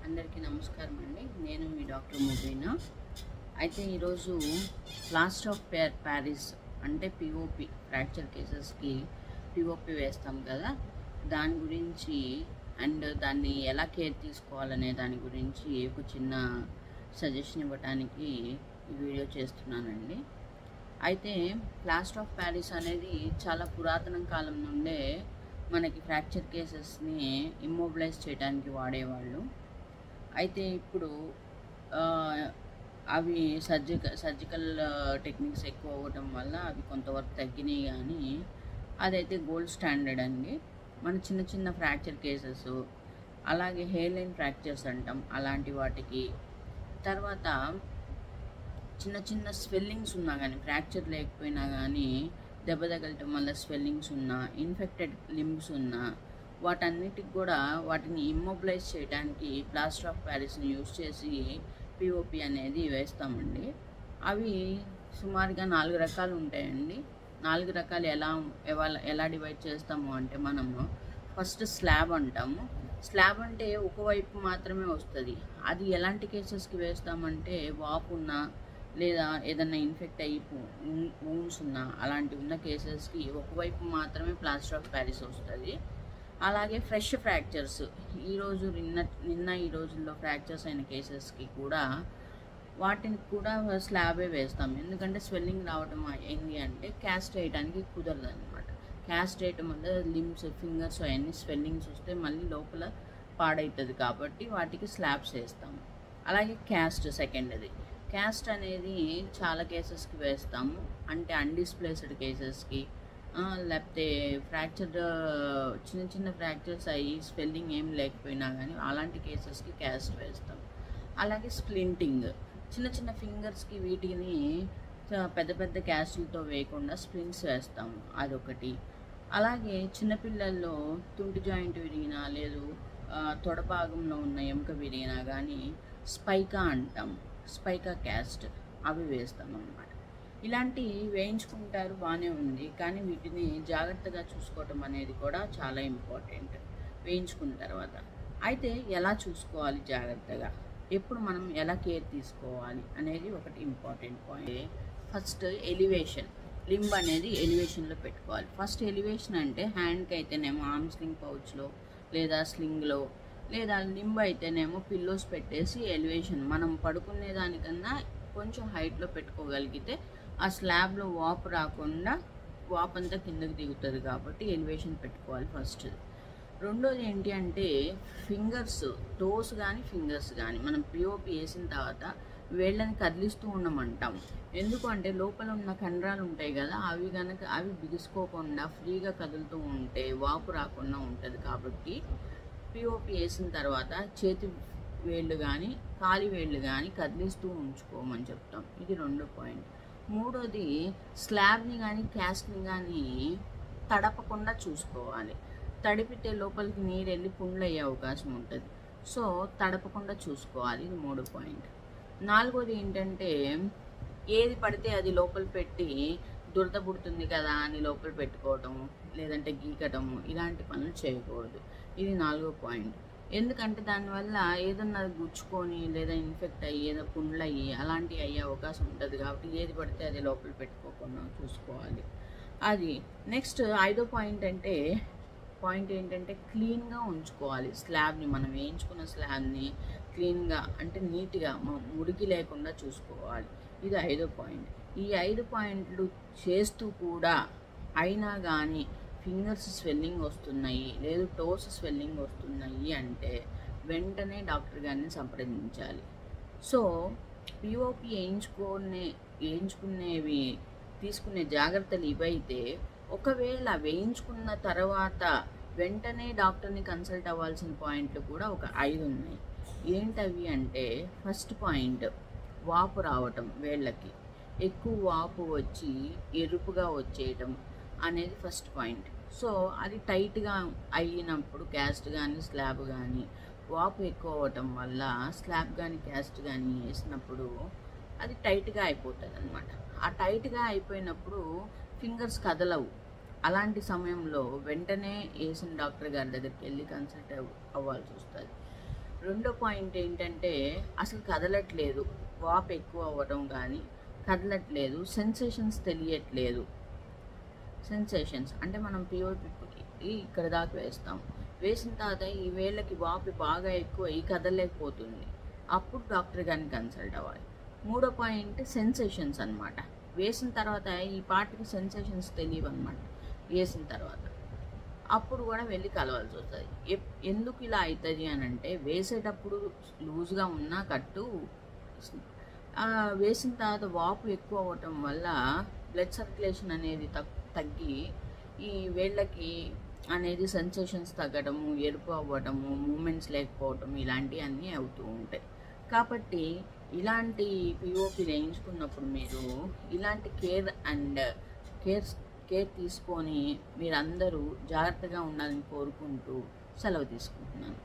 అందరికీ నమస్కారం అండి. నేను మీ డాక్టర్ ముబీనా. అయితే ఈరోజు ప్లాస్టర్ ఆఫ్ ప్యారిస్ అంటే పిఓపి ఫ్రాక్చర్ కేసెస్కి పిఓపి వేస్తాం కదా, దాని గురించి అండ్ దాన్ని ఎలా కేర్ తీసుకోవాలనే దాని గురించి ఒక చిన్న సజెషన్ ఇవ్వడానికి ఈ వీడియో చేస్తున్నానండి. అయితే ప్లాస్టర్ ఆఫ్ ప్యారిస్ అనేది చాలా పురాతన కాలం నుండే మనకి ఫ్రాక్చర్ కేసెస్ని ఇమ్మొబిలైజ్ చేయడానికి వాడేవాళ్ళు. అయితే ఇప్పుడు అవి సర్జికల్ టెక్నిక్స్ ఎక్కువ అవ్వటం వల్ల అవి కొంతవరకు తగ్గినాయి, కానీ అదైతే గోల్డ్ స్టాండర్డ్ అండి. మన చిన్న చిన్న ఫ్రాక్చర్ కేసెస్, అలాగే హెయిర్ లైన్ ఫ్రాక్చర్స్ అంటాం, అలాంటి వాటికి, తర్వాత చిన్న చిన్న స్వెల్లింగ్స్ ఉన్నా కానీ, ఫ్రాక్చర్ లేకపోయినా కానీ దెబ్బ తగలటం వల్ల స్వెల్లింగ్స్ ఉన్నా, ఇన్ఫెక్టెడ్ లింబ్స్ ఉన్నా, వాటన్నిటికి కూడా వాటిని ఇమ్మొబిలైజ్ చేయడానికి ప్లాస్టర్ ఆఫ్ ప్యారిస్ని యూజ్ చేసి పిఓపి అనేది వేస్తామండి. అవి సుమారుగా 4 రకాలు ఉంటాయండి. 4 రకాలు ఎలా డివైడ్ చేస్తాము అంటే, మనము ఫస్ట్ స్లాబ్ అంటాము. స్లాబ్ అంటే ఒకవైపు మాత్రమే వస్తుంది. అది ఎలాంటి కేసెస్కి వేస్తామంటే, వాపు ఉన్నా లేదా ఏదన్నా ఇన్ఫెక్ట్ అయ్యి వూండ్స్ ఉన్నా అలాంటి ఉన్న కేసెస్కి ఒకవైపు మాత్రమే ప్లాస్టర్ ఆఫ్ ప్యారిస్ వస్తుంది. అలాగే ఫ్రెష్ ఫ్రాక్చర్స్, నిన్న ఈ రోజుల్లో ఫ్రాక్చర్స్ అయిన కేసెస్కి కూడా వాటిని కూడా స్లాబే వేస్తాం. ఎందుకంటే స్వెల్లింగ్ రావడం ఏంటి అంటే క్యాస్ట్ వేయడానికి కుదరదు అనమాట. క్యాస్ట్ వేయటం వల్ల లిమ్స్, ఫింగర్స్ అవన్నీ స్వెల్లింగ్స్ వస్తే మళ్ళీ లోపల పాడవుతుంది, కాబట్టి వాటికి స్లాబ్స్ వేస్తాము. అలాగే క్యాస్ట్ సెకండ్ది. క్యాస్ట్ అనేది చాలా కేసెస్కి వేస్తాము, అంటే అన్డిస్ప్లేస్డ్ కేసెస్కి, లేకపోతే ఫ్రాక్చర్ చిన్న చిన్న ఫ్రాక్చర్స్ అయ్యి స్వెల్లింగ్ ఏం లేకపోయినా కానీ అలాంటి కేసెస్కి క్యాస్ట్ వేస్తాం. అలాగే స్ప్లింటింగ్, చిన్న చిన్న ఫింగర్స్కి వీటిని పెద్ద పెద్ద క్యాస్టులతో వేయకుండా స్ప్లింట్స్ వేస్తాము, అదొకటి. అలాగే చిన్నపిల్లల్లో తుంటి జాయింట్ విరిగినా లేదు తొడ భాగంలో ఉన్న ఎముక విరిగినా కానీ స్పైకా అంటాం, స్పైకా క్యాస్ట్, అవి వేస్తాం అన్నమాట. ఇలాంటివి వేయించుకుంటారు, బాగానే ఉంది, కానీ వీటిని జాగ్రత్తగా చూసుకోవటం అనేది కూడా చాలా ఇంపార్టెంట్ వేయించుకున్న తర్వాత. అయితే ఎలా చూసుకోవాలి జాగ్రత్తగా, ఎప్పుడు మనం ఎలా కేర్ తీసుకోవాలి అనేది ఒకటి important point. First elevation, limb అనేది ఎలివేషన్లో పెట్టుకోవాలి. ఫస్ట్ ఎలివేషన్ అంటే హ్యాండ్కి అయితేనేమో ఆర్మ్ స్లింగ్ పౌచ్లో లేదా స్లింగ్లో, లేదా లింబ్ అయితేనేమో పిల్లోస్ పెట్టేసి ఎలివేషన్, మనం పడుకునే దానికన్నా కొంచెం హైట్లో పెట్టుకోగలిగితే ఆ స్లాబ్లో వాపు రాకుండా వాపు అంతా కిందకి దిగుతుంది, కాబట్టి ఎలివేషన్ పెట్టుకోవాలి ఫస్ట్. రెండోది ఏంటి అంటే ఫింగర్స్, టోస్ కానీ ఫింగర్స్ కానీ మనం పిఓపి వేసిన తర్వాత వేళ్ళని కదిలిస్తూ ఉండమంటాం. ఎందుకంటే లోపల ఉన్న కండరాలు ఉంటాయి కదా, అవి బిగుసుకోకుండా ఫ్రీగా కదులుతూ ఉంటే వాపు రాకుండా ఉంటుంది. కాబట్టి పిఓపి వేసిన తర్వాత చేతి వేళ్ళు కానీ కాలి వేళ్ళు కానీ కదిలిస్తూ ఉంచుకోమని చెప్తాం. ఇది రెండో పాయింట్. మూడోది స్లాబ్ని కానీ క్యాస్ట్ని కానీ తడపకుండా చూసుకోవాలి. తడిపితే లోపలికి నీరు వెళ్ళి పుండ్లు అయ్యే అవకాశం ఉంటుంది, సో తడపకుండా చూసుకోవాలి. ఇది మూడో పాయింట్. నాలుగోది ఏంటంటే ఏది పడితే అది లోపల పెట్టి దురద పుడుతుంది కదా అని లోపల పెట్టుకోవటం, లేదంటే గీకటము, ఇలాంటి పనులు చేయకూడదు. ఇది నాలుగో పాయింట్. ఎందుకంటే దానివల్ల ఏదన్నా గుచ్చుకొని లేదా ఇన్ఫెక్ట్ అయ్యి ఏదో పుండ్లు అయ్యి అలాంటివి అయ్యే అవకాశం ఉంటుంది, కాబట్టి ఏది పడితే అది లోపల పెట్టుకోకుండా చూసుకోవాలి. అది నెక్స్ట్ ఐదో పాయింట్ ఏంటంటే క్లీన్గా ఉంచుకోవాలి స్లాబ్ని. మనం వేయించుకున్న స్లాబ్ని క్లీన్గా అంటే నీట్గా మురికి లేకుండా చూసుకోవాలి. ఇది ఐదో పాయింట్. ఈ 5 పాయింట్లు చేస్తూ కూడా అయినా కానీ ఫింగర్స్ స్వెల్లింగ్ వస్తున్నాయి, లేదు టోస్ స్వెల్లింగ్ వస్తున్నాయి అంటే వెంటనే డాక్టర్ గారిని సంప్రదించాలి. సో పిఓపి వేయించుకునేవి తీసుకునే జాగ్రత్తలు ఇవైతే, ఒకవేళ వేయించుకున్న తర్వాత వెంటనే డాక్టర్ని కన్సల్ట్ అవ్వాల్సిన పాయింట్లు కూడా ఒక 5 ఉన్నాయి. ఏంటవి అంటే, ఫస్ట్ పాయింట్ వాపు రావటం, వేళ్ళకి ఎక్కువ వాపు వచ్చి ఎరుపుగా వచ్చేయటం అనేది ఫస్ట్ పాయింట్. సో అది టైట్గా అయినప్పుడు క్యాస్ట్ కానీ స్లాబ్ కానీ వాపు ఎక్కువ అవ్వటం వల్ల స్లాబ్ కానీ క్యాస్ట్ కానీ వేసినప్పుడు అది టైట్గా అయిపోతుంది అనమాట. ఆ టైట్గా అయిపోయినప్పుడు ఫింగర్స్ కదలవు. అలాంటి సమయంలో వెంటనే వేసిన డాక్టర్ గారి దగ్గరికి వెళ్ళి కన్సల్ట్ అవ్వాల్సి వస్తుంది. రెండో పాయింట్ ఏంటంటే అసలు కదలట్లేదు, వాపు ఎక్కువ అవ్వడం కానీ కదలట్లేదు, సెన్సేషన్స్ తెలియట్లేదు. సెన్సేషన్స్ అంటే మనం పిఓపి ఇక్కడ దాకా వేస్తాం, వేసిన తర్వాత ఈ వేళ్ళకి వాపు బాగా ఎక్కువ ఈ కదలలేకపోతుంది, అప్పుడు డాక్టర్ గారిని కన్సల్ట్ అవ్వాలి. మూడో పాయింట్ సెన్సేషన్స్ అనమాట. వేసిన తర్వాత ఈ పార్ట్కి సెన్సేషన్స్ తెలియవు అనమాట. వేసిన తర్వాత అప్పుడు కూడా వెళ్ళి కలవాల్సి వస్తుంది. ఎందుకు ఇలా అవుతుంది అని అంటే వేసేటప్పుడు లూజ్గా ఉన్న కట్టు వేసిన తర్వాత వాపు ఎక్కువ అవ్వటం వల్ల బ్లడ్ సర్క్యులేషన్ అనేది తగ్గి ఈ వేళ్ళకి అనేది సెన్సేషన్స్ తగ్గడము, ఎరుపు అవ్వడము, మూమెంట్స్ లేకపోవటం ఇలాంటివన్నీ అవుతూ ఉంటాయి. కాబట్టి ఇలాంటి పిఓపి వేయించుకున్నప్పుడు మీరు ఇలాంటి కేర్ తీసుకొని మీరందరూ జాగ్రత్తగా ఉండాలని కోరుకుంటూ సెలవు తీసుకుంటున్నాను.